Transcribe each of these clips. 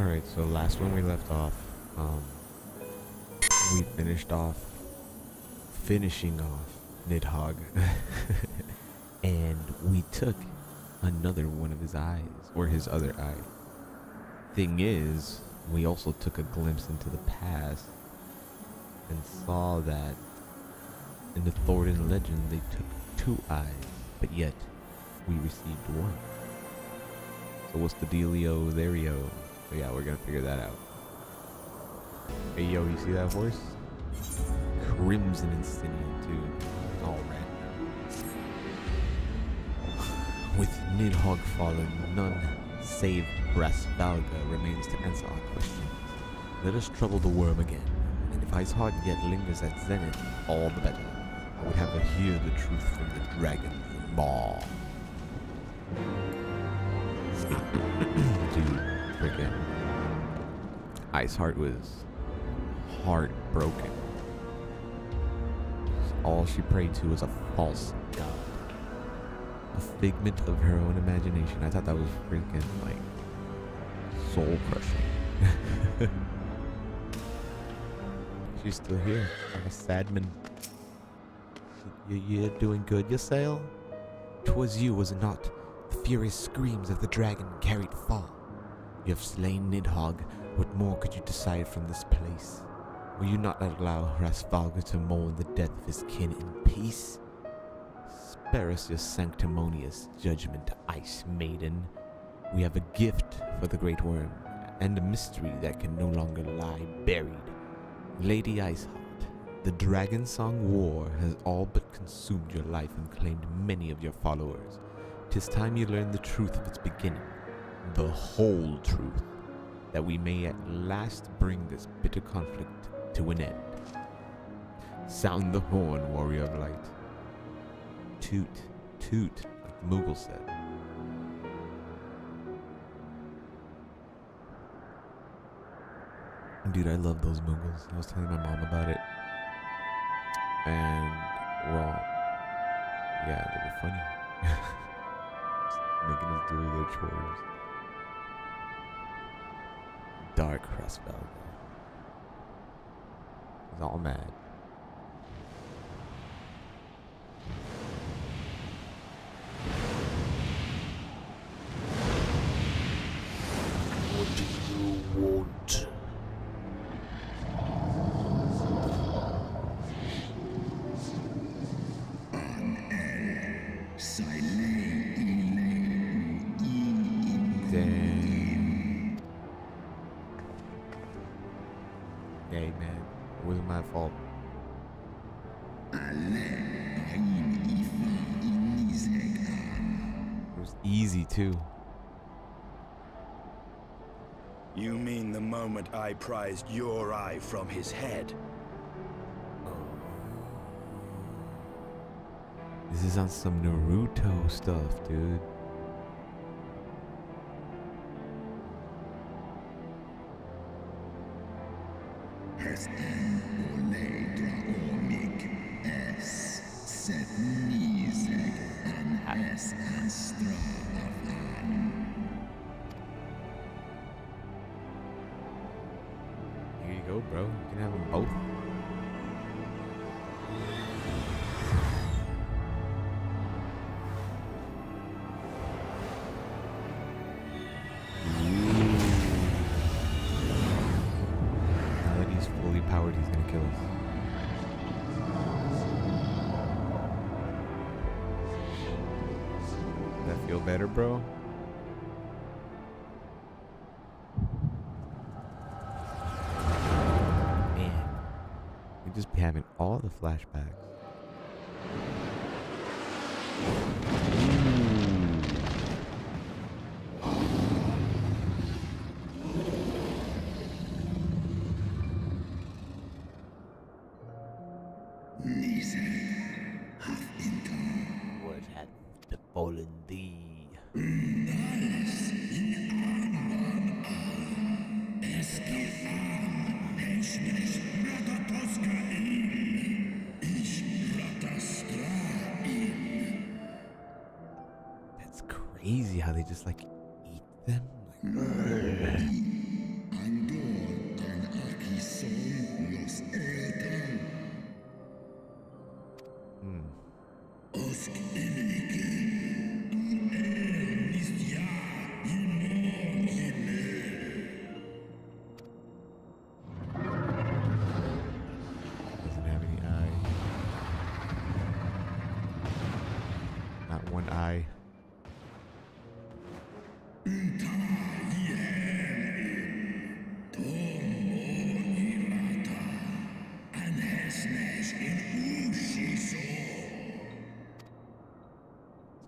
Alright, so last when we left off, we finishing off Nidhogg. And we took another one of his eyes, or his other eye. Thing is, we also took a glimpse into the past and saw that in the Thornton legend they took 2 eyes, but yet we received 1. So what's the dealio thereio? So yeah, we're gonna figure that out. Hey yo, you see that horse? Crimson and Insignian too. All red. With Nidhogg fallen, none save Rasvalga remains to answer our questions. Let us trouble the worm again, and if Ishgard yet lingers at Zenith, all the better. I would have her hear the truth from the dragon's maw. Dude, freaking Ishgard was heartbroken. All she prayed to was a false god. A figment of her own imagination. I thought that was freaking, like, soul crushing. She's still here. Like a sadman. You're doing good, Ysael? 'Twas you, was it not? The furious screams of the dragon carried far. You have slain Nidhogg. What more could you decide from this place? Will you not allow Rasvalga to mourn the death of his kin in peace? Spare us your sanctimonious judgment, Ice Maiden. We have a gift for the Great Worm, and a mystery that can no longer lie buried. Lady Iceheart, the Dragon Song War has all but consumed your life and claimed many of your followers. 'Tis time you learn the truth of its beginning, the whole truth, that we may at last bring this bitter conflict to an end. Sound the horn, warrior of light. Toot, toot, like the Moogle said. Dude, I love those Moogles. I was telling my mom about it. And, well, yeah, they were funny. Just making us do their chores. Dark Rasvalga. He's all mad. What do you want? Dang. Hey man, it wasn't my fault. It was easy too. You mean the moment I prized your eye from his head? This is on some Naruto stuff, dude. Here you go, bro. You can have them both. Now that he's fully powered, he's gonna kill us. Does that feel better, bro? Man, we just be having all the flashbacks. What hath befallen thee? That's crazy how they just like eat them. Like,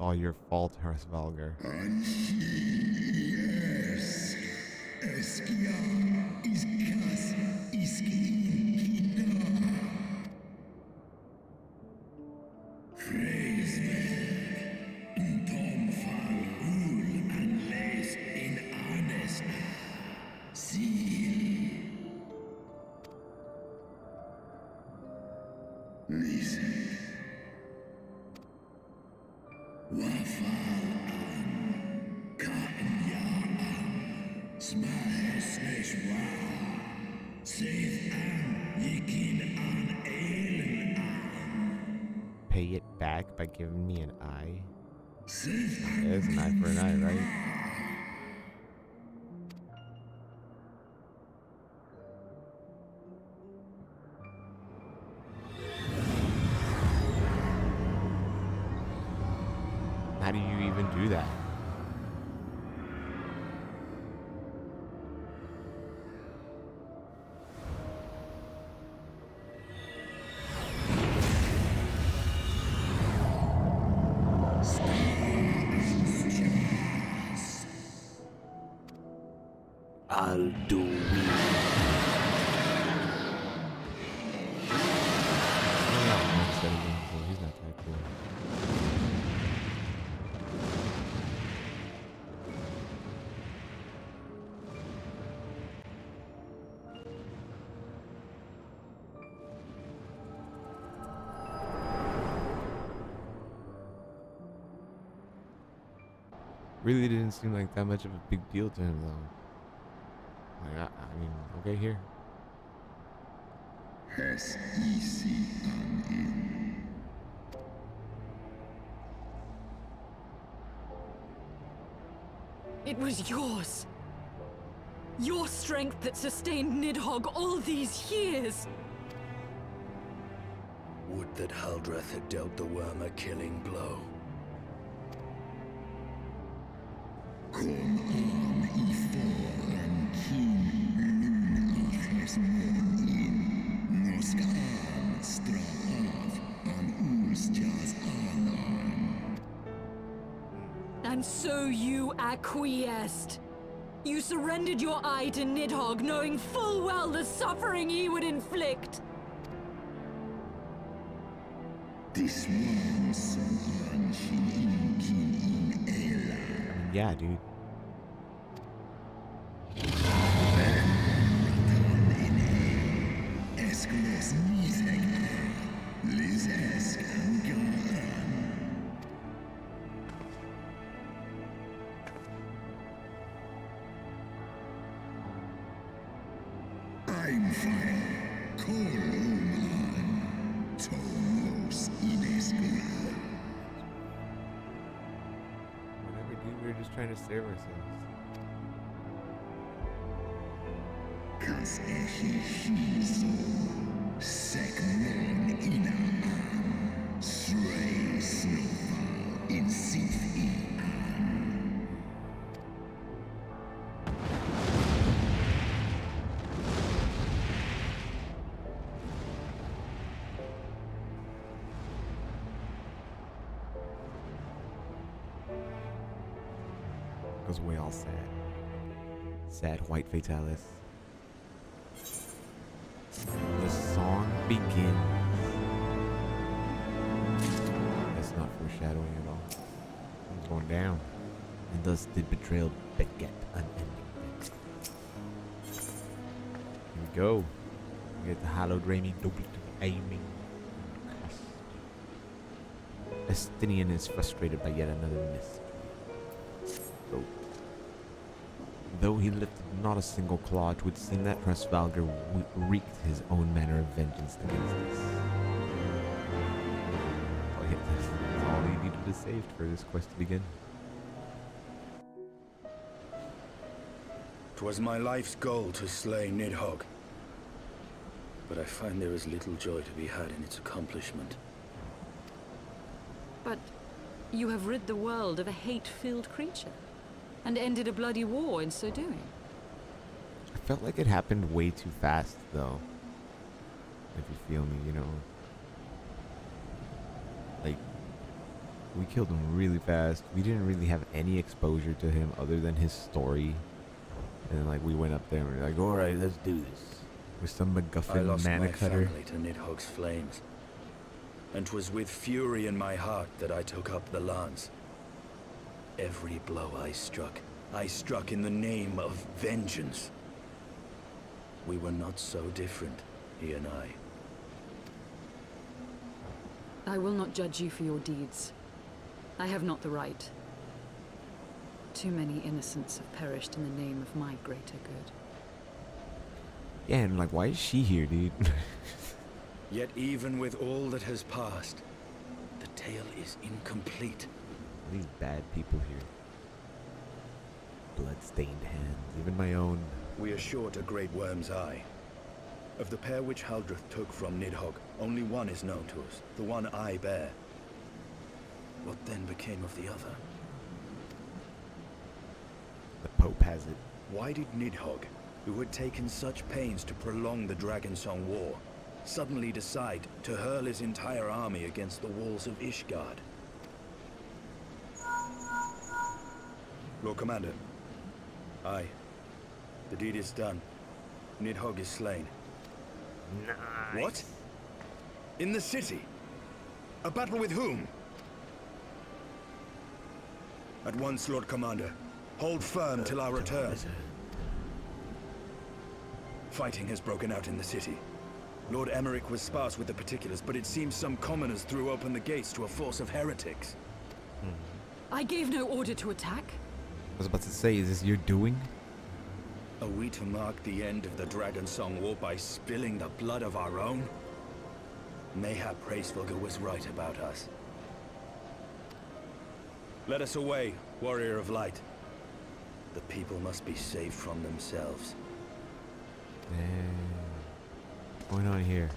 all your fault, Hraesvelgr. Yes. Eskia is kas iskin Heavensward, Tom fall rule and lays in Unrest. See. Listen. Wafal an, kaen an, smahe slash wa, save an, yikin an elen an. Pay it back by giving me an eye? Save It's an eye for an eye, right? How do you even do that? I'll do it. He's not that cool. Really didn't seem like that much of a big deal to him, though. Like, I mean, okay, here. Has easy an in. It was yours. Your strength that sustained Nidhogg all these years. Would that Haldreth had dealt the worm a killing blow. Kom an I foran kin luna has mån in. Norska an stra av an ulstjas anan. And so you acquiesced. You surrendered your eye to Nidhogg, knowing full well the suffering he would inflict. This one son an shin in kin in ela. Yeah, dude. Eskles miseg Liz esk an gan. I'm fine. Koloman. Tomos in Ishgard. Whatever, dude. We were just trying to save ourselves. Kas ehi hiso. Sekmon ina an. Stray snowfall in Sith an. Because we all sad. Sad white fatalis. The song begins. That's not foreshadowing at all. It's going down. And thus did betrayal beget unending things. Here we go. We get the hallowed Raimi double aiming. Estinian is frustrated by yet another miss. Though he lifted not a single claw, it would seem that Hraesvelgr wreaked his own manner of vengeance against us. Oh, yeah, that's all he needed to save for this quest to begin. 'Twas my life's goal to slay Nidhogg, but I find there is little joy to be had in its accomplishment. But you have rid the world of a hate-filled creature, and ended a bloody war in so doing. I felt like it happened way too fast, though. If you feel me, you know. Like, We killed him really fast. We didn't really have any exposure to him other than his story. And then, like, we went up there and we were like, all right, let's do this. With some I MacGuffin lost mana my cutter. family to Nidhogg's flames. And 'twas with fury in my heart that I took up the lance. Every blow I struck in the name of vengeance. We were not so different, he and I. I will not judge you for your deeds. I have not the right. Too many innocents have perished in the name of my greater good. Yeah, and like, why is she here, dude? Yet even with all that has passed, the tale is incomplete. These bad people here. Blood-stained hands, even my own. We are short a great worm's eye. Of the pair which Haldreth took from Nidhogg, only one is known to us, the one I bear. What then became of the other? The Pope has it. Why did Nidhogg, who had taken such pains to prolong the Dragonsong War, suddenly decide to hurl his entire army against the walls of Ishgard? Lord Commander. Aye. The deed is done. Nidhogg is slain. Nice. What? In the city? A battle with whom? At once, Lord Commander. Hold firm till our return. Fighting has broken out in the city. Lord Emmerich was sparse with the particulars, but it seems some commoners threw open the gates to a force of heretics. I gave no order to attack. I was about to say, is this your doing? Are we to mark the end of the Dragonsong War by spilling the blood of our own? Mayhap Hraesvelgr was right about us. Let us away, warrior of light. The people must be saved from themselves. What's going on here?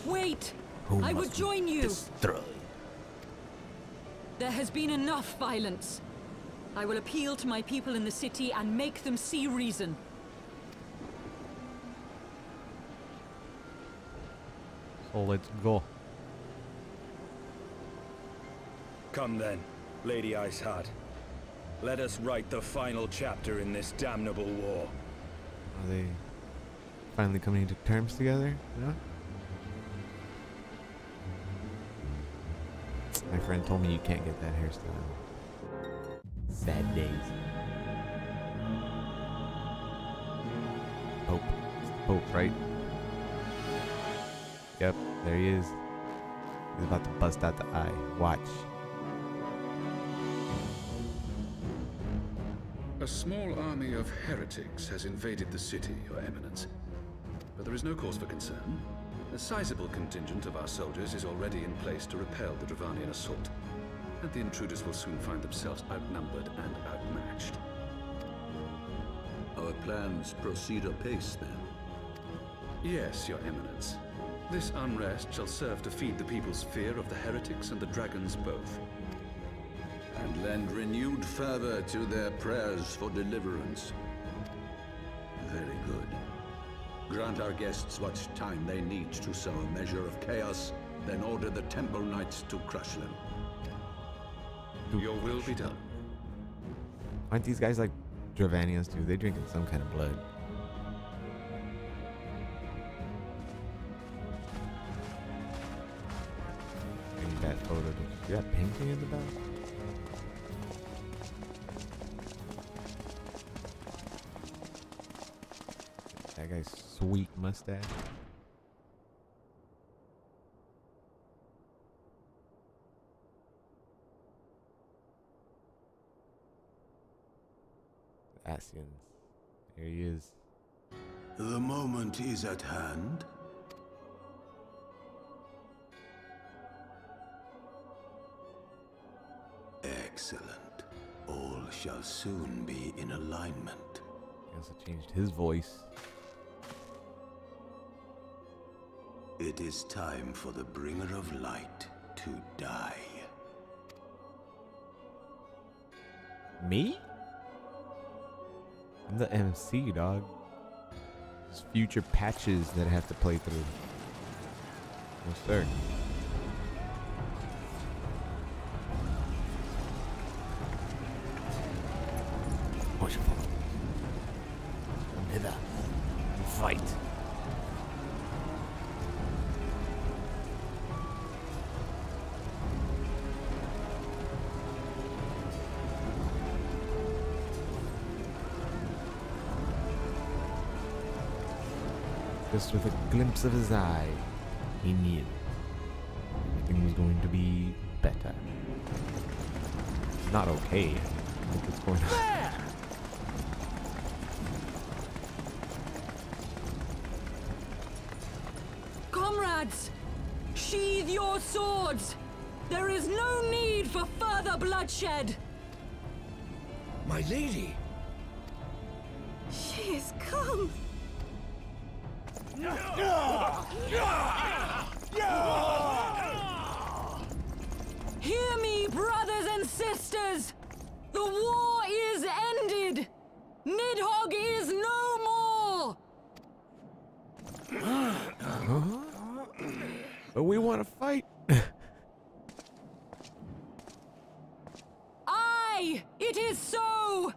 Wait! Who I must would join we you! destroy? There has been enough violence. I will appeal to my people in the city and make them see reason. So let's go. Come then, Lady Iceheart. Let us write the final chapter in this damnable war. Are they finally coming to terms together? Yeah? My friend told me you can't get that hairstyle. Sad days. Pope. It's the Pope, right? Yep, there he is. He's about to bust out the eye. Watch. A small army of heretics has invaded the city, Your Eminence. But there is no cause for concern. A sizable contingent of our soldiers is already in place to repel the Dravanian assault. And the intruders will soon find themselves outnumbered and outmatched. Our plans proceed apace, then? Yes, Your Eminence. This unrest shall serve to feed the people's fear of the heretics and the dragons both. And lend renewed fervor to their prayers for deliverance. Very good. Grant our guests what time they need to sow a measure of chaos, then order the Temple Knights to crush them. Your will be done. Aren't these guys like Dravanians too? They're drinking some kind of blood. And that photo. Did you see that painting in the back? That guy's sweet mustache. Asians. Here he is. The moment is at hand. Excellent. All shall soon be in alignment. He also changed his voice. It is time for the bringer of light to die. Me? I'm the MC, dog. There's future patches that I have to play through. Yes, sir. Just with a glimpse of his eye, he knew everything was going to be better. Not okay. What's going on? Comrades, sheathe your swords. There is no need for further bloodshed. My lady! She is come. Hear me, brothers and sisters! The war is ended! Nidhogg is no more! But we want to fight. Aye, it is so!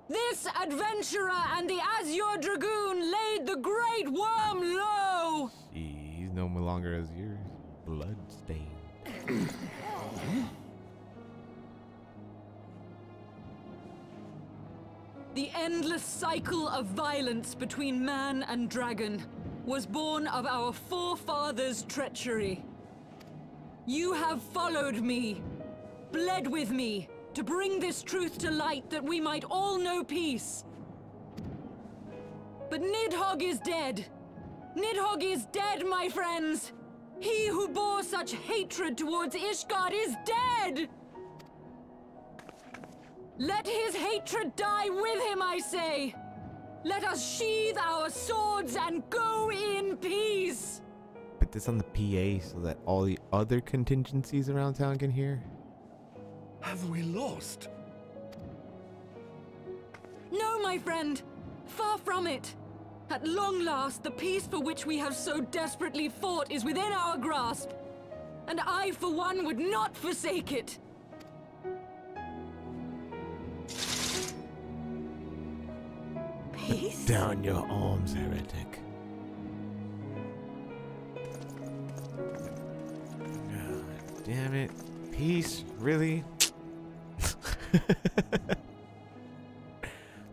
This adventurer and the Azure Dragoon laid the great worm low! He's no longer as yours. Bloodstained. The endless cycle of violence between man and dragon was born of our forefathers' treachery. You have followed me, bled with me, to bring this truth to light that we might all know peace. But Nidhogg is dead. Nidhogg is dead, my friends. He who bore such hatred towards Ishgard is dead! Let his hatred die with him, I say! Let us sheathe our swords and go in peace! Put this on the PA so that all the other contingencies around town can hear. Have we lost? No, my friend. Far from it. At long last, the peace for which we have so desperately fought is within our grasp. And I, for one, would not forsake it. Peace? Down your arms, heretic. God damn it. Peace? Really?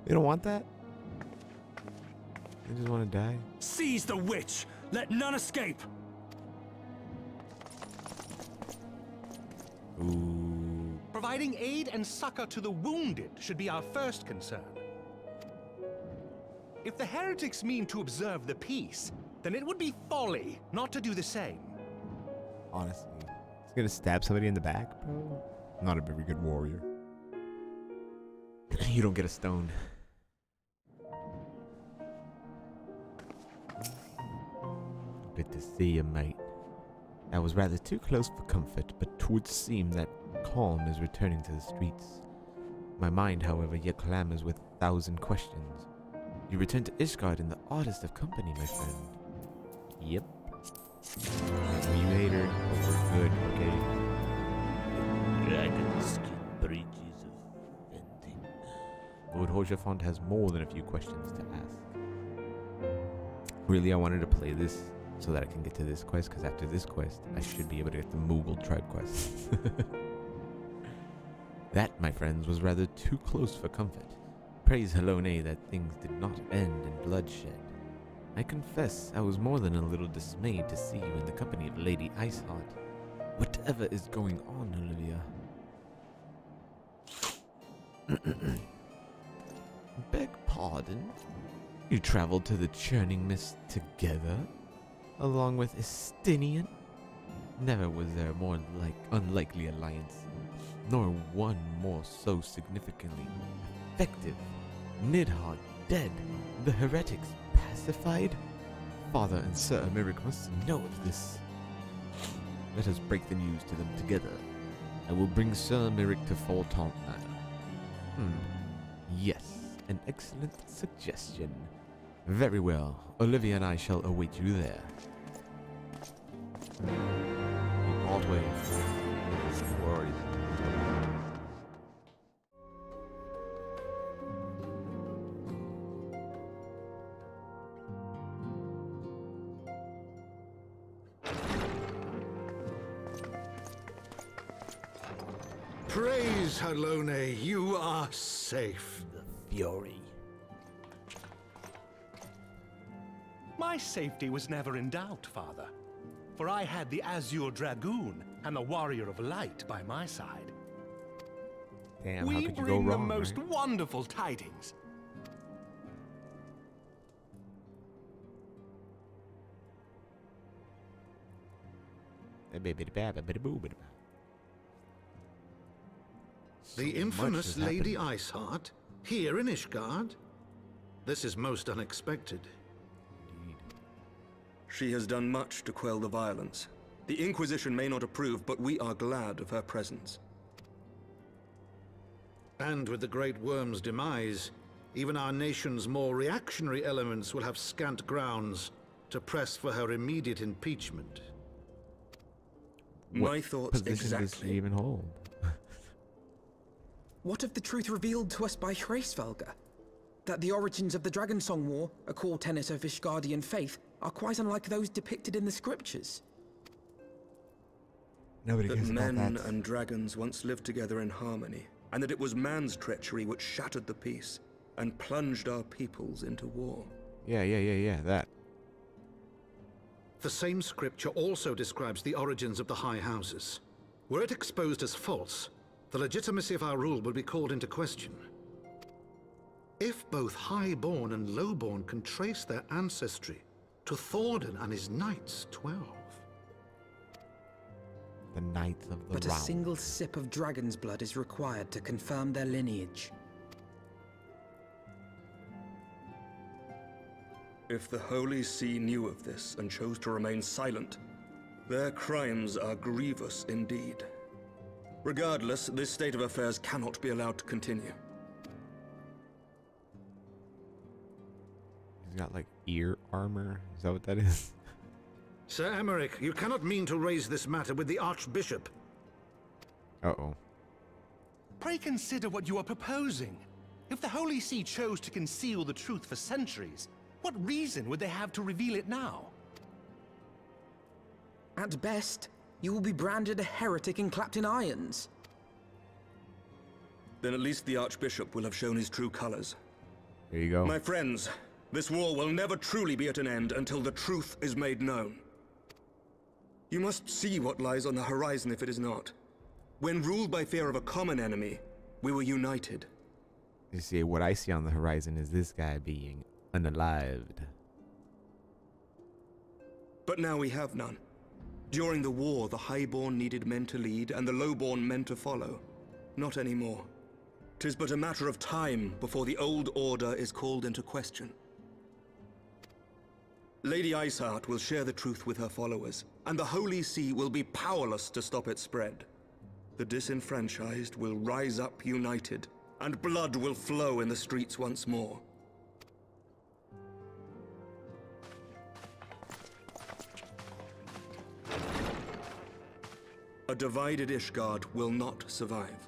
They don't want that? They just want to die? Seize the witch! Let none escape! Ooh. Providing aid and succor to the wounded should be our first concern. If the heretics mean to observe the peace, then it would be folly not to do the same. Honestly. He's gonna stab somebody in the back, bro? Not a very good warrior. You don't get a stone. Good to see you, mate. I was rather too close for comfort, but 'twould seem that calm is returning to the streets. My mind, however, yet clamors with 1,000 questions. You return to Ishgard in the oddest of company, my friend. Yep. You hate her, but we're good, okay? Dragon skin bridges of venting. Lord Horjafont has more than a few questions to ask. Really, I wanted to play this so that I can get to this quest, because after this quest, I should be able to get the Moogle tribe quest. That, my friends, was rather too close for comfort. Praise Helone that things did not end in bloodshed. I confess I was more than a little dismayed to see you in the company of Lady Iceheart. Whatever is going on, Olivia? Beg pardon? You traveled to the Churning Mist together? Along with Estinian? Never was there a more unlikely alliance, nor one more so significantly effective. Nidhogg dead, the heretics pacified? Father and Sir Emeric must know of this. Let us break the news to them together. I will bring Sir Emeric to Fortaunt Manor. Yes, an excellent suggestion. Very well, Olivia and I shall await you there. All the way. Worries. Praise Helone, you are safe. The Fury. My My safety was never in doubt, Father. For I had the Azure Dragoon and the Warrior of Light by my side. Damn, how We could you go bring the wrong, most right? wonderful tidings. The infamous Lady Iceheart, here in Ishgard? This is most unexpected. She has done much to quell the violence. The Inquisition may not approve, but we are glad of her presence. And with the Great Worm's demise, even our nation's more reactionary elements will have scant grounds to press for her immediate impeachment. My thoughts Position does she even hold? What of the truth revealed to us by Hraesvelgr? That the origins of the Dragonsong War, a core tenet of Ishgardian faith, are quite unlike those depicted in the scriptures. Nobody That cares about men that. and dragons once lived together in harmony, and that it was man's treachery which shattered the peace and plunged our peoples into war. Yeah, that. The same scripture also describes the origins of the High Houses. Were it exposed as false, the legitimacy of our rule would be called into question. If both Highborn and Lowborn can trace their ancestry to Thordan and his Knights 12. The Knights of the But Round. a single sip of dragon's blood is required to confirm their lineage. If the Holy See knew of this and chose to remain silent, their crimes are grievous indeed. Regardless, this state of affairs cannot be allowed to continue. He's got like ear armor. Is that what that is? Sir Emmerich, you cannot mean to raise this matter with the Archbishop. Uh-oh. Pray consider what you are proposing. If the Holy See chose to conceal the truth for centuries, what reason would they have to reveal it now? At best, you will be branded a heretic and clapped in irons. Then at least the Archbishop will have shown his true colors. There you go. My friends, this war will never truly be at an end until the truth is made known. You must see what lies on the horizon if it is not. When ruled by fear of a common enemy, we were united. You see, what I see on the horizon is this guy being unalived. But now we have none. During the war, the Highborn needed men to lead, and the Lowborn men to follow. Not anymore. 'Tis but a matter of time before the old order is called into question. Lady Iceheart will share the truth with her followers, and the Holy See will be powerless to stop its spread. The disenfranchised will rise up united, and blood will flow in the streets once more. A divided Ishgard will not survive.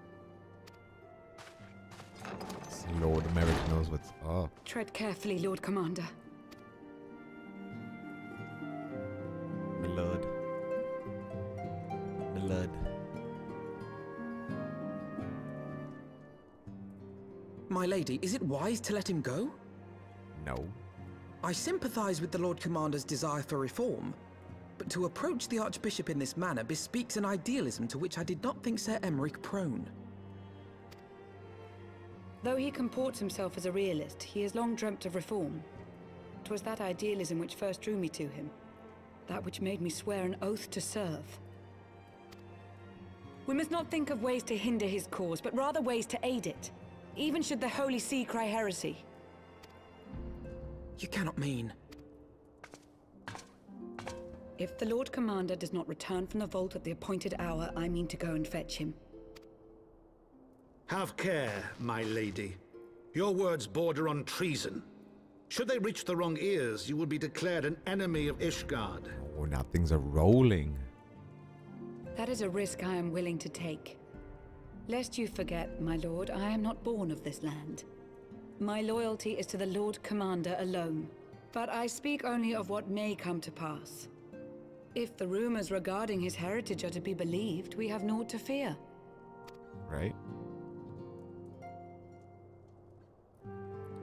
Lord Emmerich knows what's up. Tread carefully, Lord Commander. My lord. My lord. My lady, is it wise to let him go? No. I sympathize with the Lord Commander's desire for reform, but to approach the Archbishop in this manner bespeaks an idealism to which I did not think Sir Emmerich prone. Though he comports himself as a realist, he has long dreamt of reform. 'Twas that idealism which first drew me to him. That which made me swear an oath to serve. We must not think of ways to hinder his cause, but rather ways to aid it. Even should the Holy See cry heresy. You cannot mean... If the Lord Commander does not return from the vault at the appointed hour, I mean to go and fetch him. Have care, my lady. Your words border on treason. Should they reach the wrong ears, you will be declared an enemy of Ishgard. Oh, now things are rolling. That is a risk I am willing to take. Lest you forget, my lord, I am not born of this land. My loyalty is to the Lord Commander alone. But I speak only of what may come to pass. If the rumors regarding his heritage are to be believed, we have naught to fear. Right?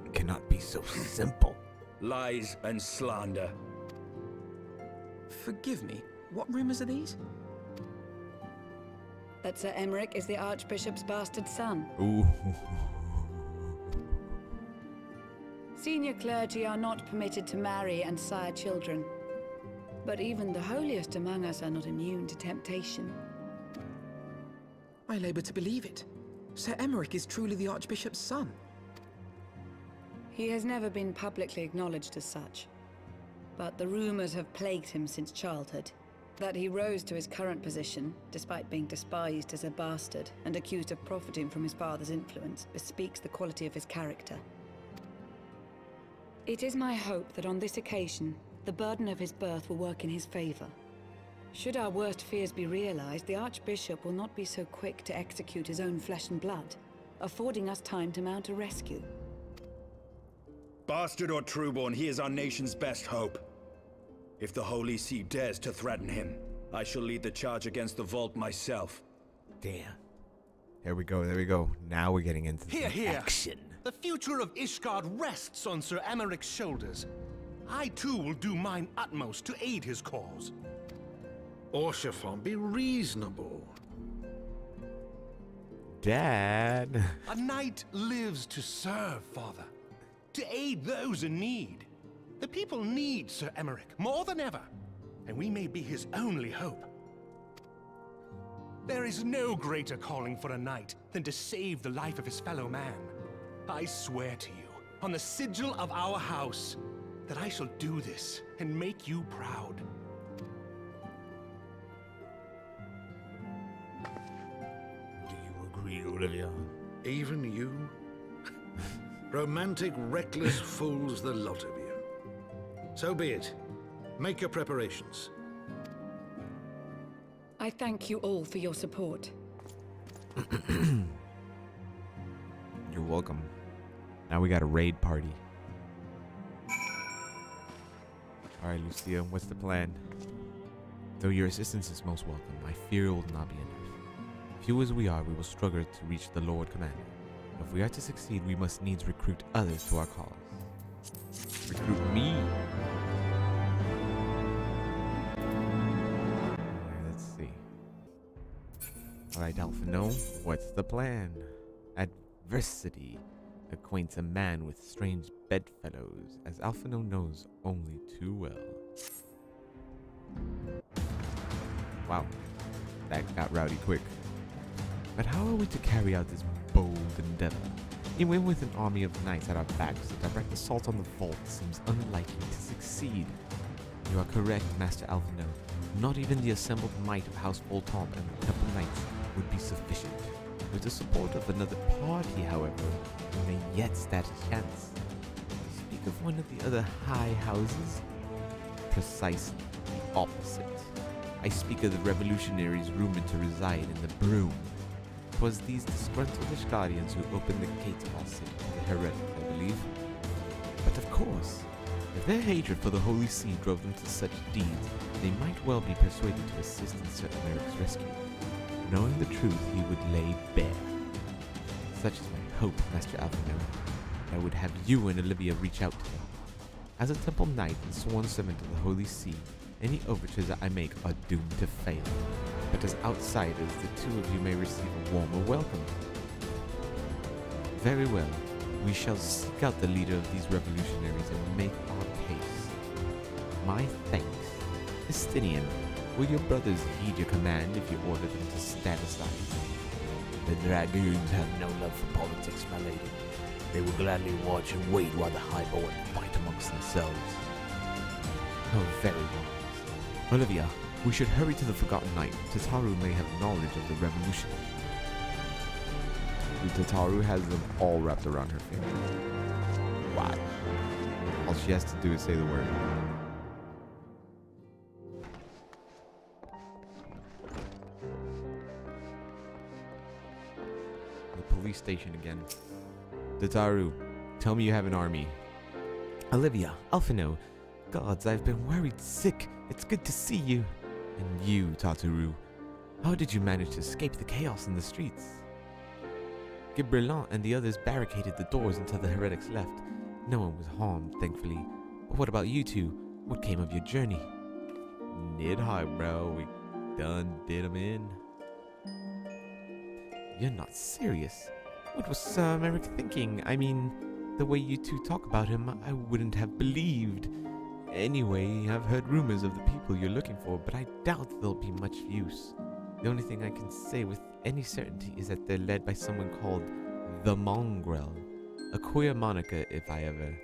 It cannot be so simple. Lies and slander. Forgive me, what rumors are these? That Sir Emmerich is the Archbishop's bastard son. Ooh. Senior clergy are not permitted to marry and sire children. But even the holiest among us are not immune to temptation. I labor to believe it. Sir Emmerich is truly the Archbishop's son. He has never been publicly acknowledged as such. But the rumors have plagued him since childhood. That he rose to his current position, despite being despised as a bastard and accused of profiting from his father's influence, bespeaks the quality of his character. It is my hope that on this occasion, the burden of his birth will work in his favor. Should our worst fears be realized, the Archbishop will not be so quick to execute his own flesh and blood, affording us time to mount a rescue. Bastard or trueborn, he is our nation's best hope. If the Holy See dares to threaten him, I shall lead the charge against the Vault myself. Damn. There we go, there we go. Now we're getting into the action. The future of Ishgard rests on Sir Emmerich's shoulders. I too will do mine utmost to aid his cause. Orchefon, be reasonable. Dad. A knight lives to serve, Father. To aid those in need. The people need Sir Emmerich more than ever, and we may be his only hope. There is no greater calling for a knight than to save the life of his fellow man. I swear to you, on the sigil of our house, that I shall do this and make you proud. Do you agree, Olivia? Even you? Romantic, reckless fools, the lot of you. So be it. Make your preparations. I thank you all for your support. You're welcome. Now we got a raid party. Alright, Lucia, what's the plan? Though your assistance is most welcome, I fear it will not be enough. Few as we are, we will struggle to reach the Lord Commander. If we are to succeed, we must needs recruit others to our cause. Recruit me? Alright, let's see. Alright, Alphino, what's the plan? Adversity acquaints a man with strange bedfellows, as Alphino knows only too well. Wow, that got rowdy quick. But how are we to carry out this bold endeavor? Even with an army of knights at our backs, a direct assault on the vault seems unlikely to succeed. You are correct, Master Alphino. Not even the assembled might of House Voltomp and the Temple Knights would be sufficient. With the support of another party, however, we may yet stand a chance. Speak of one of the other high houses? Precisely the opposite. I speak of the revolutionaries rumored to reside in the Broom. 'Twas these disgruntled Ishgardians who opened the gates of our city to the heretic, I believe. But of course, if their hatred for the Holy See drove them to such deeds, they might well be persuaded to assist in Sir Emmerich's rescue. Knowing the truth, he would lay bare. Such is my hope, Master Alphino. I would have you and Olivia reach out to them. As a temple knight and sworn servant of the Holy See, any overtures that I make are doomed to fail. But as outsiders, the two of you may receive a warmer welcome. Very well. We shall seek out the leader of these revolutionaries and make our case. My thanks. Estinian, will your brothers heed your command if you order them to stand aside? The Dragoons have no love for politics, my lady. They will gladly watch and wait while the Highborn fight amongst themselves. Oh, very wise. Olivia, we should hurry to the Forgotten Knight. Tataru may have knowledge of the revolution. Tataru has them all wrapped around her finger. Wow. All she has to do is say the word. The police station again. Tataru, tell me you have an army. Olivia, Alphino, gods, I've been worried sick. It's good to see you. And you, Tataru, how did you manage to escape the chaos in the streets? Gibralon and the others barricaded the doors until the heretics left. No one was harmed, thankfully. But what about you two? What came of your journey? Nidhogg, bro. We done did him in. You're not serious. What was Sir Merrick thinking? I mean, the way you two talk about him, I wouldn't have believed. Anyway, I've heard rumors of the people you're looking for, but I doubt they'll be much use. The only thing I can say with any certainty is that they're led by someone called the Mongrel. A queer moniker if I ever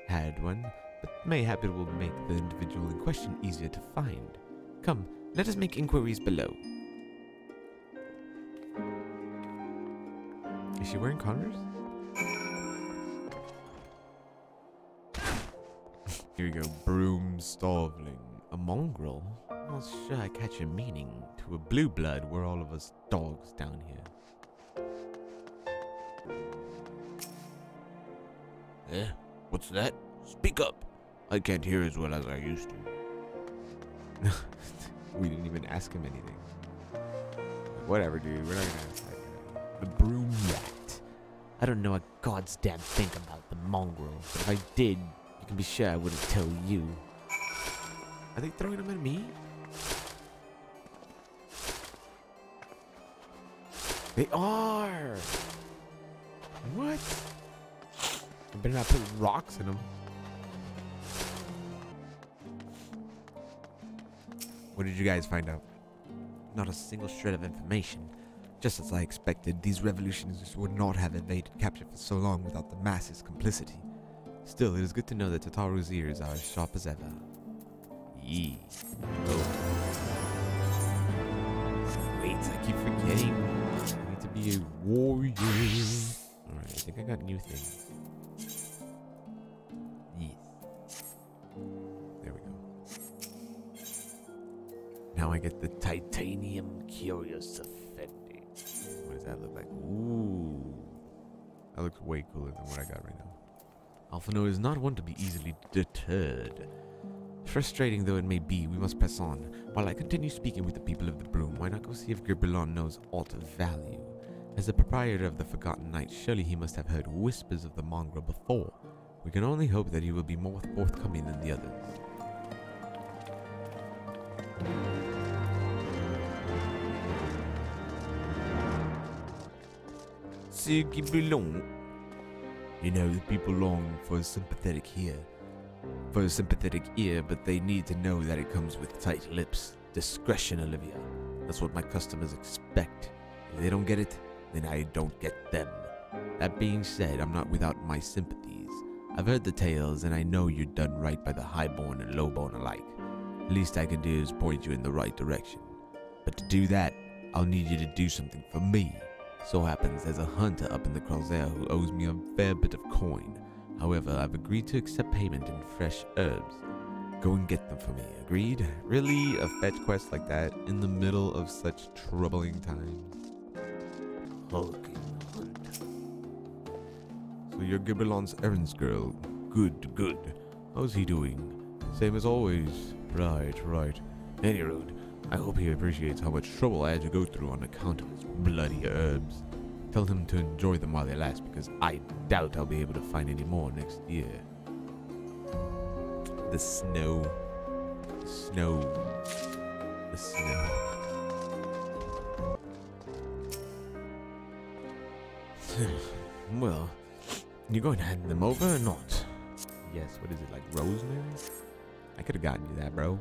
had one, but mayhap it will make the individual in question easier to find. Come, let us make inquiries below. Is she wearing Converse? Here we go. Broom Starveling. A mongrel? I'm not sure I catch your meaning. To a blue blood, we're all of us dogs down here. Eh? What's that? Speak up. I can't hear as well as I used to. We didn't even ask him anything. Whatever, dude. We're not gonna ask that guy. The broom rat. I don't know a god's damn thing about the mongrel, but if I did, you can be sure I wouldn't tell you. Are they throwing them at me? They are! What? I better not put rocks in them. What did you guys find out? Not a single shred of information. Just as I expected, these revolutionists would not have evaded capture for so long without the masses' complicity. Still, it is good to know that Tataru's ears are as sharp as ever. Yee. Oh. Wait, I keep forgetting. I need to be a warrior. Alright, I think I got new things. Yes. There we go. Now I get the titanium curious effendi. What does that look like? Ooh. That looks way cooler than what I got right now. Alphino is not one to be easily deterred. Frustrating though it may be, we must press on. While I continue speaking with the people of the Broom, why not go see if Girbelon knows aught of value? As the proprietor of the Forgotten Knight, surely he must have heard whispers of the mongrel before. We can only hope that he will be more forthcoming than the others. Sir Girbelon. You know, the people long for a sympathetic ear, but they need to know that it comes with tight lips. Discretion, Olivia. That's what my customers expect. If they don't get it, then I don't get them. That being said, I'm not without my sympathies. I've heard the tales, and I know you're done right by the highborn and lowborn alike. The least I can do is point you in the right direction. But to do that, I'll need you to do something for me. So happens there's a hunter up in the Crosshair who owes me a fair bit of coin. However, I've agreed to accept payment in fresh herbs. Go and get them for me, agreed? Really? A fetch quest like that in the middle of such troubling times? Hulking hunt. So you're Girbelon's errands girl. Good, good. How's he doing? Same as always. Right. Any road. I hope he appreciates how much trouble I had to go through on account of his bloody herbs. Tell him to enjoy them while they last, because I doubt I'll be able to find any more next year. The snow. Well, you going to hand them over or not? Yes, what is it, like rosemary? I could have gotten you that, bro.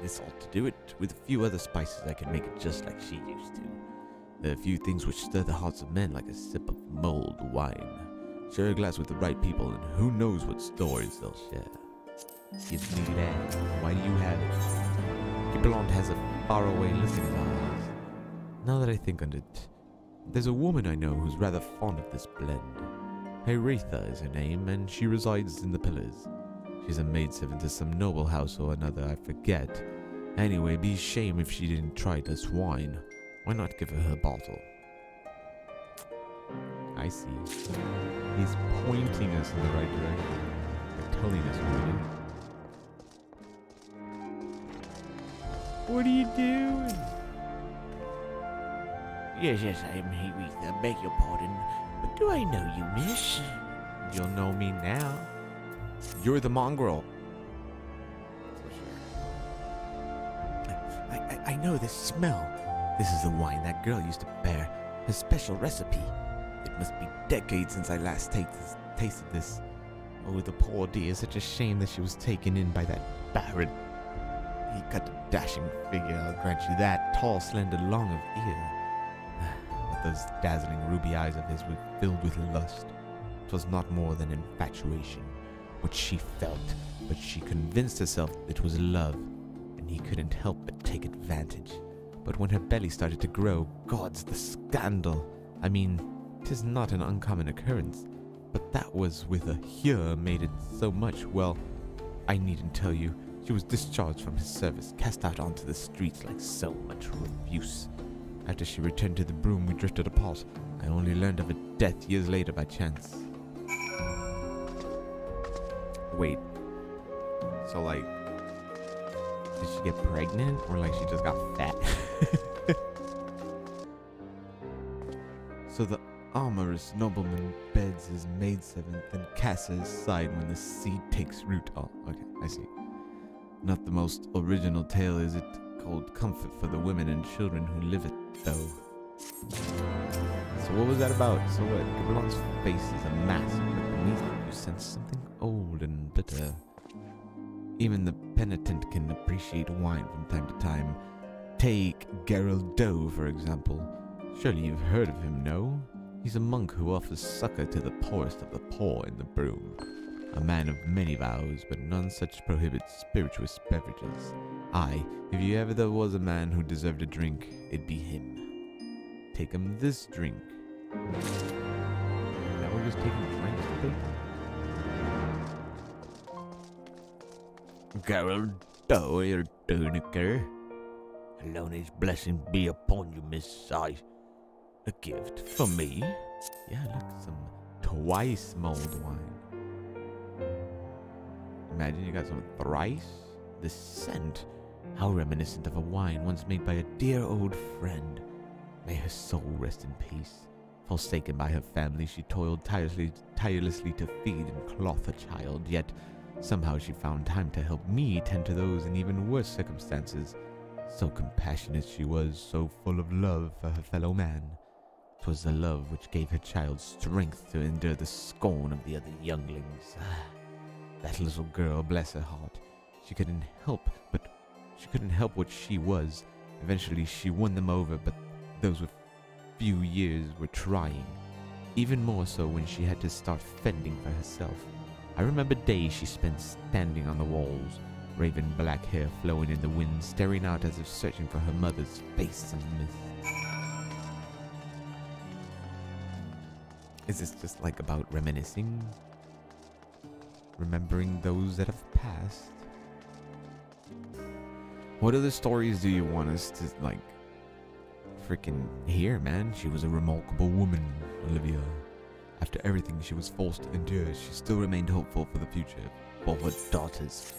This ought to do it. With a few other spices, I can make it just like she used to. There are a few things which stir the hearts of men like a sip of mulled wine. Share a glass with the right people, and who knows what stories they'll share. Give me that. Why do you have it? Girbelon has a faraway look in his eyes. Now that I think on it, there's a woman I know who's rather fond of this blend. Heretha is her name, and she resides in the Pillars. She's a maidservant to some noble house or another, I forget. Anyway, be shame if she didn't try this wine. Why not give her bottle? I see. He's pointing us in the right direction. Like telling us what to do. What are you doing? Yes, I am Heretha. Beg your pardon. But do I know you, miss? You'll know me now. You're the mongrel. I know this smell. This is the wine that girl used to bear. Her special recipe. It must be decades since I last tasted this. Oh, the poor dear. Such a shame that she was taken in by that Baron. He cut a dashing figure, I'll grant you that. Tall, slender, long of ear. But those dazzling ruby eyes of his were filled with lust. 'Twas not more than infatuation, which she felt, but she convinced herself it was love, and he couldn't help but take advantage. But when her belly started to grow, gods, the scandal! I mean, 'tis not an uncommon occurrence, but that was with a Hyur made it so much, well, I needn't tell you, she was discharged from his service, cast out onto the streets like so much refuse. After she returned to the broom, we drifted apart. I only learned of her death years later by chance. Wait. So, like, did she get pregnant, or like she just got fat? So the amorous nobleman beds his maidservant, then casts her aside when the seed takes root. Oh, okay, I see. Not the most original tale, is it? Cold comfort for the women and children who live it, though. So what was that about? So what? Gabrelon's face is a mask, but beneath it you sense something old and bitter. Even the penitent can appreciate wine from time to time. Take Gerald Doe, for example. Surely you've heard of him, no? He's a monk who offers succor to the poorest of the poor in the broom. A man of many vows, but none such prohibits spirituous beverages. Aye, if you ever there was a man who deserved a drink, it'd be him. Take him this drink. Now we're just taking drinks to people? Gerald Doe, your Duniker. Alone his blessing be upon you, Miss. A gift for me? Yeah, look, some twice mulled wine. Imagine you got some thrice? The scent, how reminiscent of a wine once made by a dear old friend. May her soul rest in peace. Forsaken by her family, she toiled tirelessly to feed and clothe her child, yet somehow she found time to help me tend to those in even worse circumstances. So compassionate she was, so full of love for her fellow man. 'Twas the love which gave her child strength to endure the scorn of the other younglings. That little girl, bless her heart, she couldn't help what she was. Eventually she won them over, but those few years were trying. Even more so when she had to start fending for herself. I remember days she spent standing on the walls, raven black hair flowing in the wind, staring out as if searching for her mother's face in the mist. Is this just like about reminiscing? Remembering those that have passed? What other stories do you want us to, like, freaking hear, man? She was a remarkable woman, Olivia. After everything she was forced to endure, she still remained hopeful for the future, for her daughters.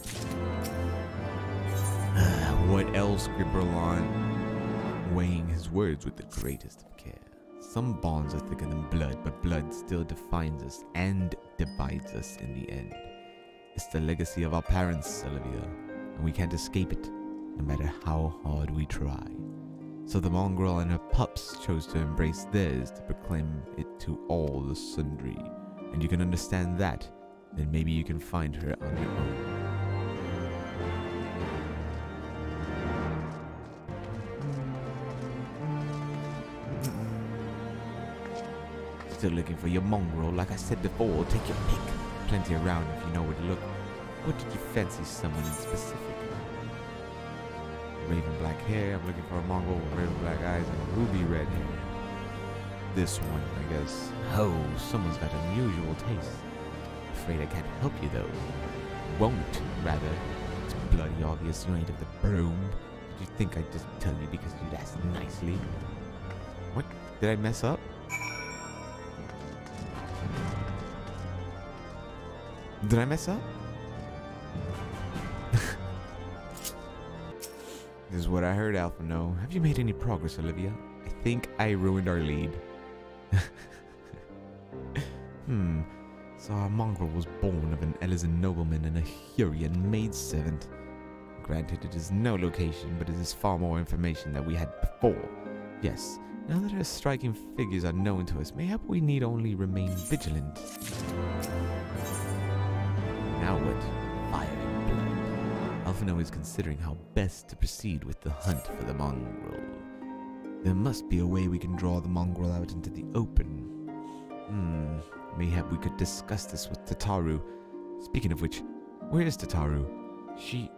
What else, Gabrelon? Weighing his words with the greatest of care. Some bonds are thicker than blood, but blood still defines us and divides us in the end. It's the legacy of our parents, Olivia, and we can't escape it, no matter how hard we try. So the mongrel and her pups chose to embrace theirs to proclaim it to all the sundry. And you can understand that, then maybe you can find her on your own. Still looking for your mongrel, like I said before, take your pick. Plenty around if you know where to look. What did you fancy someone in specific? Raven black hair, I'm looking for a mongrel with raven black eyes and ruby red hair. This one, I guess. Oh, someone's got unusual taste. Afraid I can't help you though. Won't, rather. It's bloody obvious you ain't of the broom. Did you think I'd just tell you because you'd asked nicely? What? Did I mess up? Did I mess up? This is what I heard, Alpha. No. Have you made any progress, Olivia? I think I ruined our lead. So our mongrel was born of an Elysian nobleman and a Hurian maidservant. Granted, it is no location, but it is far more information than we had before. Yes, now that our striking figures are known to us, mayhap we need only remain vigilant. Now what? Fire and blood. Alphino is considering how best to proceed with the hunt for the Mongrel. There must be a way we can draw the Mongrel out into the open. Mayhap we could discuss this with Tataru. Speaking of which, where is Tataru? She...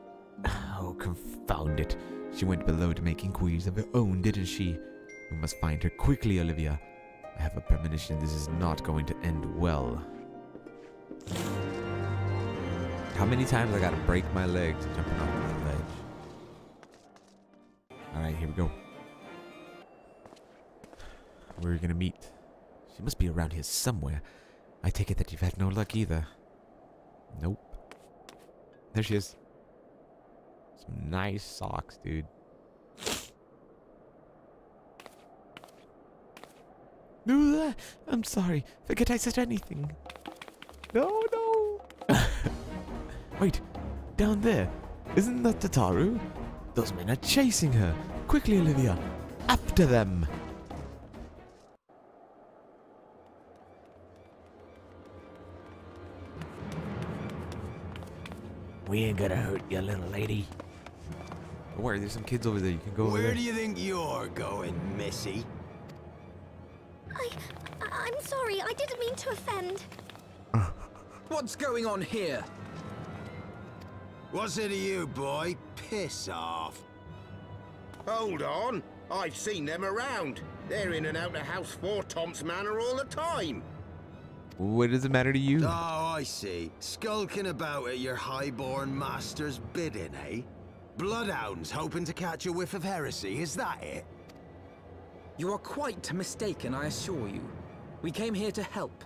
Oh, confound it. She went below to make inquiries of her own, didn't she? We must find her quickly, Olivia. I have a premonition this is not going to end well. How many times I gotta break my legs jumping off the ledge? Alright, here we go. Where are we gonna meet? She must be around here somewhere. I take it that you've had no luck either. Nope. There she is. Some nice socks, dude. I'm sorry. Forget I said anything. No. Wait. Down there. Isn't that Tataru? Those men are chasing her. Quickly, Olivia. After them. We ain't gonna hurt you, little lady. Don't worry, there's some kids over there. You can go over there. Where do you think you're going, Missy? I'm sorry. I didn't mean to offend. What's going on here? What's it to you, boy? Piss off. Hold on. I've seen them around. They're in and out of House 4 Tom's Manor all the time. What does it matter to you? Oh, I see. Skulking about at your highborn master's bidding, eh? Bloodhounds hoping to catch a whiff of heresy, is that it? You are quite mistaken, I assure you. We came here to help.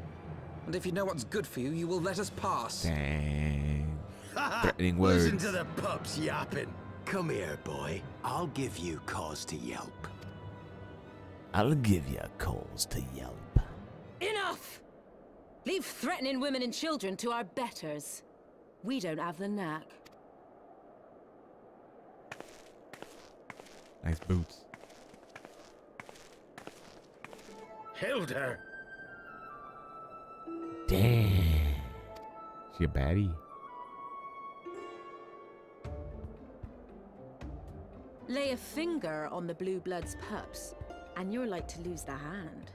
And if you know what's good for you, you will let us pass. Dang. Threatening words. Listen to the pups yapping. Come here, boy. I'll give you cause to yelp. I'll give you cause to yelp. Enough! Leave threatening women and children to our betters. We don't have the knack. Nice boots. Hilda! Damn. She a baddie? Lay a finger on the Blue Blood's pups, and you're like to lose the hand.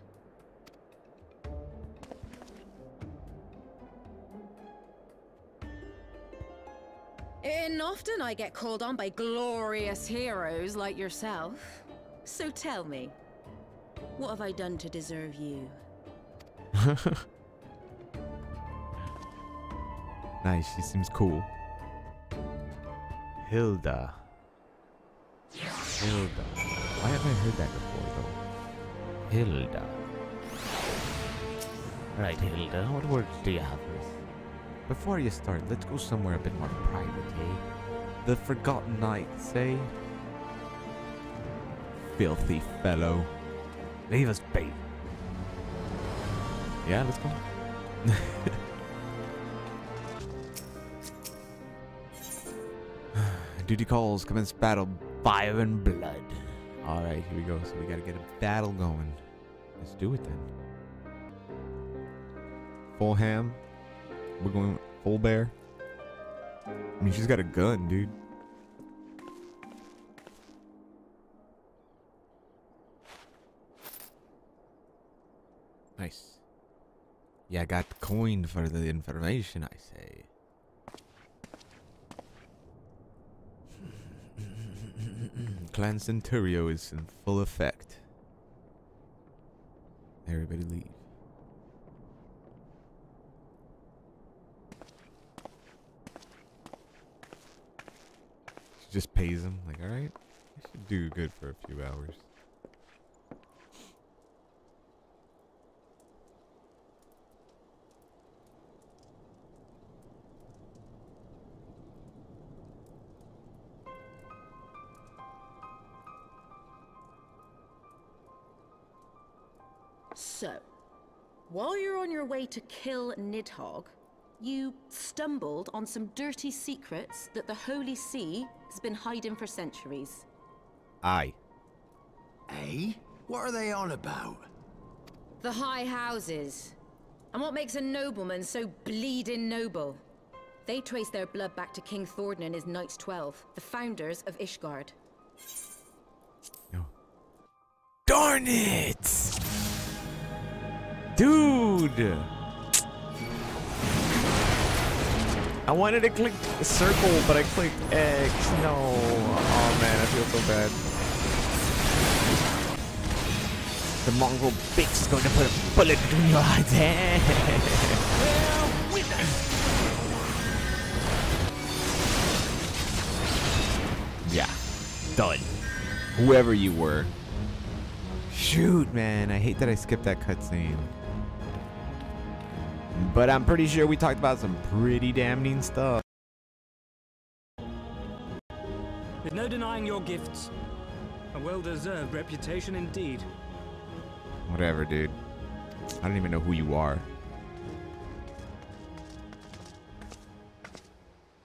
And often I get called on by glorious heroes like yourself. So tell me, what have I done to deserve you? Nice, she seems cool. Hilda. Why haven't I heard that before, though? Hilda. Right, Hilda, what words do you have for us? Before you start, let's go somewhere a bit more private, eh? The Forgotten Knights, eh? Filthy fellow. Leave us be. Yeah, let's go. Duty calls, commence battle, fire and blood. Alright, here we go. So we gotta get a battle going. Let's do it then. Full ham. We're going full bear. I mean, she's got a gun, dude. Nice. Yeah, I got coined for the information, I say. Clan Centurio is in full effect. Everybody leave. She just pays him, like, alright, I should do good for a few hours. So, while you're on your way to kill Nidhogg, You stumbled on some dirty secrets that the Holy See has been hiding for centuries. Aye. Eh? What are they on about? The High Houses. And what makes a nobleman so bleeding noble? They trace their blood back to King Thordan and his Knights 12, the founders of Ishgard. No. Darn it! Dude! I wanted to click circle, but I clicked X. No. Oh man, I feel so bad. The Mongrel bitch is going to put a bullet in your head. Yeah. Done. Whoever you were. Shoot, man. I hate that I skipped that cutscene. But I'm pretty sure we talked about some pretty damning stuff. There's no denying your gifts. A well-deserved reputation indeed. Whatever, dude. I don't even know who you are.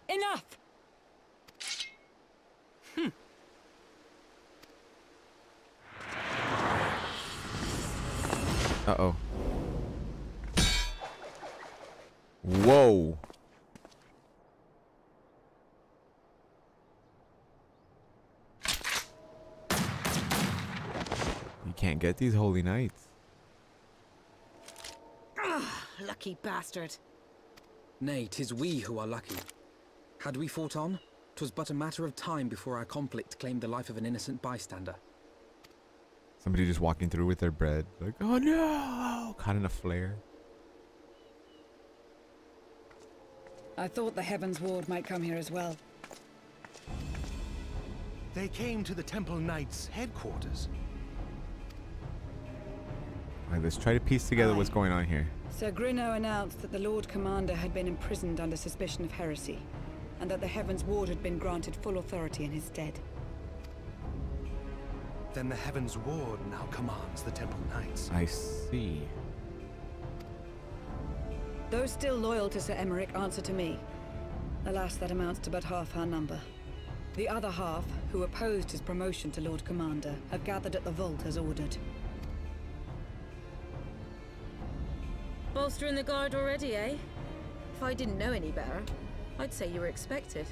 Enough! Uh-oh. Whoa. You can't get these holy knights. Lucky bastard. Nay, 'tis we who are lucky. Had we fought on, 'twas but a matter of time before our conflict claimed the life of an innocent bystander. Somebody just walking through with their bread. Like, oh no! Caught in a flare. I thought the Heavensward might come here as well. They came to the Temple Knights' headquarters. Alright, let's try to piece together what's going on here. Sir Grinno announced that the Lord Commander had been imprisoned under suspicion of heresy, and that the Heavensward had been granted full authority in his stead. Then the Heavensward now commands the Temple Knights. I see. Those still loyal to Sir Emmerich answer to me. Alas, that amounts to but half our number. The other half, who opposed his promotion to Lord Commander, have gathered at the vault as ordered. Bolstering the guard already, eh? If I didn't know any better, I'd say you were expected.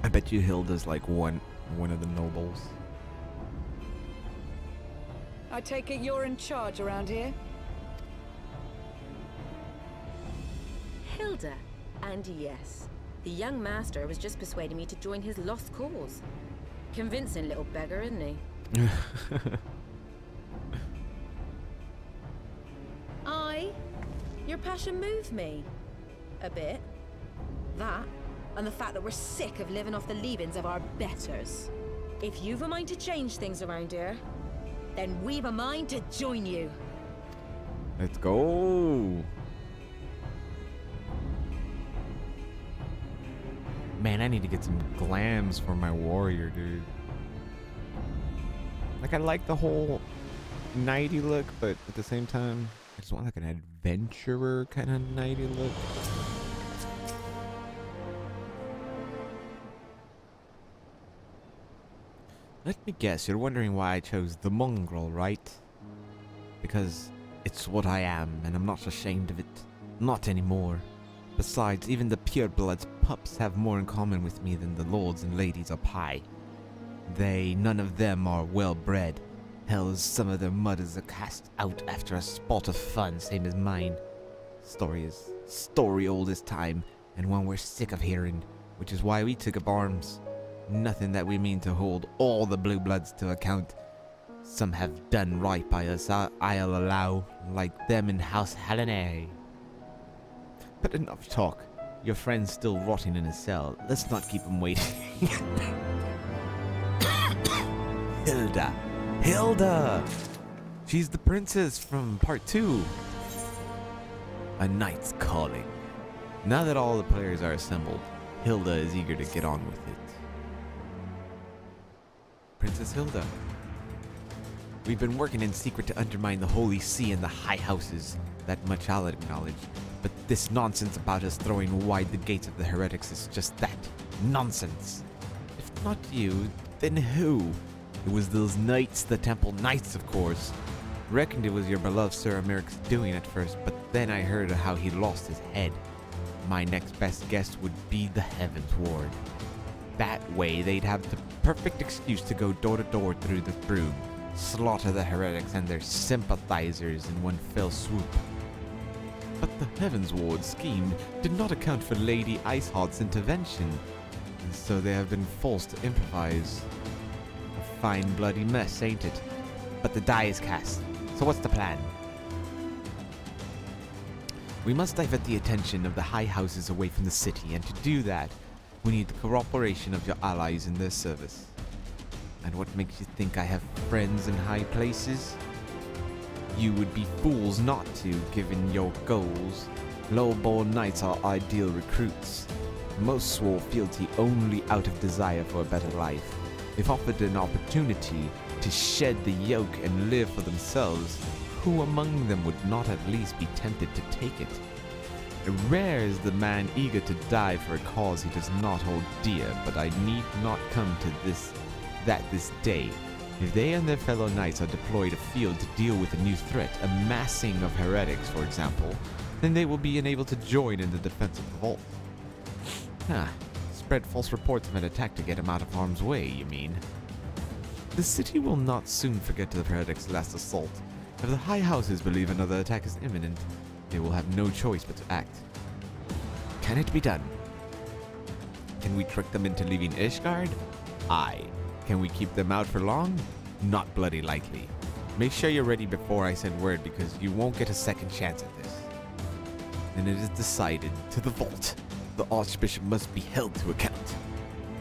I bet you Hilda's like one of the nobles. I take it you're in charge around here? Hilda. And yes, the young master was just persuading me to join his lost cause. Convincing little beggar, isn't he? Your passion moved me. A bit. That, and the fact that we're sick of living off the leavings of our betters. If you've a mind to change things around here, then we've a mind to join you. Let's go. Man, I need to get some glams for my warrior, dude. Like, I like the whole knighty look, but at the same time, I just want like an adventurer kind of knighty look. Let me guess, you're wondering why I chose the Mongrel, right? Because it's what I am, and I'm not ashamed of it. Not anymore. Besides, even the purebloods pups have more in common with me than the lords and ladies up high. None of them are well-bred. Hell, some of their mothers are cast out after a spot of fun, same as mine. Story old as time, and one we're sick of hearing, which is why we took up arms. Nothing that we mean to hold all the blue bloods to account. Some have done right by us, I'll allow, like them in House Helene. But enough talk. Your friend's still rotting in a cell. Let's not keep him waiting. Hilda! She's the princess from part 2. A knight's calling. Now that all the players are assembled, Hilda is eager to get on with it. Princess Hilda. We've been working in secret to undermine the Holy See and the High Houses. That much I'll acknowledge. But this nonsense about us throwing wide the gates of the heretics is just that. Nonsense. If not you, then who? It was those knights, the Temple Knights, of course. Reckoned it was your beloved Sir Emeric's doing at first, but then I heard how he lost his head. My next best guess would be the Heavensward. That way, they'd have the perfect excuse to go door to door through the broom, slaughter the heretics and their sympathizers in one fell swoop. But the Heavensward scheme did not account for Lady Iceheart's intervention, and so they have been forced to improvise. A fine bloody mess, ain't it? But the die is cast, so what's the plan? We must divert the attention of the High Houses away from the city, and to do that, we need the cooperation of your allies in their service. And what makes you think I have friends in high places? You would be fools not to, given your goals. Low-born knights are ideal recruits. Most swore fealty only out of desire for a better life. If offered an opportunity to shed the yoke and live for themselves, who among them would not at least be tempted to take it? Rare is the man eager to die for a cause he does not hold dear, but I need not come to this day. If they and their fellow knights are deployed afield to deal with a new threat, a massing of heretics, for example, then they will be enabled to join in the defense of the vault. Spread false reports of an attack to get him out of harm's way, you mean? The city will not soon forget the heretics' last assault. If the High Houses believe another attack is imminent, they will have no choice but to act. Can it be done? Can we trick them into leaving Ishgard? Aye. Can we keep them out for long? Not bloody likely. Make sure you're ready before I send word, because you won't get a second chance at this. And it is decided. To the vault. The Archbishop must be held to account.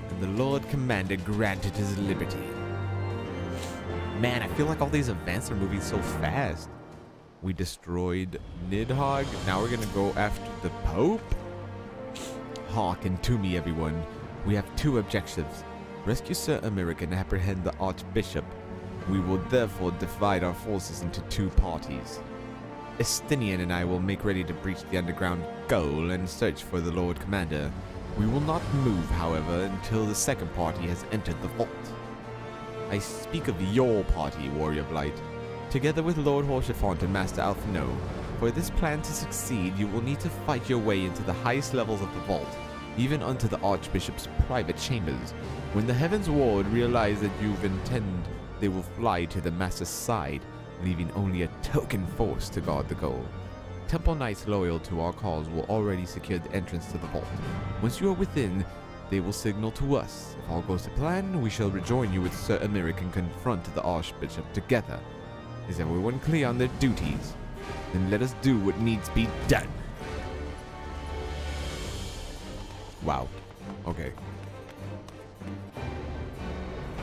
And the Lord Commander granted his liberty. Man, I feel like all these events are moving so fast. We destroyed Nidhogg. Now we're gonna go after the Pope? Hearken to me, everyone. We have two objectives. Rescue Sir Emeric and apprehend the Archbishop. We will therefore divide our forces into two parties. Estinian and I will make ready to breach the underground goal and search for the Lord Commander. We will not move, however, until the second party has entered the vault. I speak of your party, Warrior Blight, together with Lord Horsefont and Master Alphino. For this plan to succeed, you will need to fight your way into the highest levels of the vault, even unto the Archbishop's private chambers. When the Heavensward realize that you've intended, they will fly to the Master's side, leaving only a token force to guard the goal. Temple Knights loyal to our cause will already secure the entrance to the vault. Once you are within, they will signal to us. If all goes to plan, we shall rejoin you with Sir Emeric and confront the Archbishop together. Is everyone clear on their duties? Then let us do what needs be done. Wow. Okay.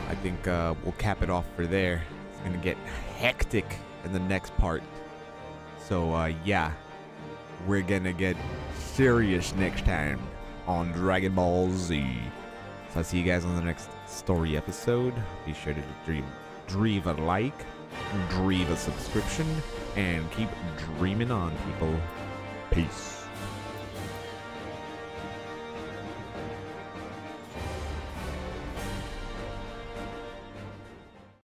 I think we'll cap it off for there. It's gonna get hectic in the next part. So yeah, we're gonna get serious next time on Dragon Ball Z. So I'll see you guys on the next story episode. Be sure to dream a like, dream a subscription, and keep dreaming on, people. Peace.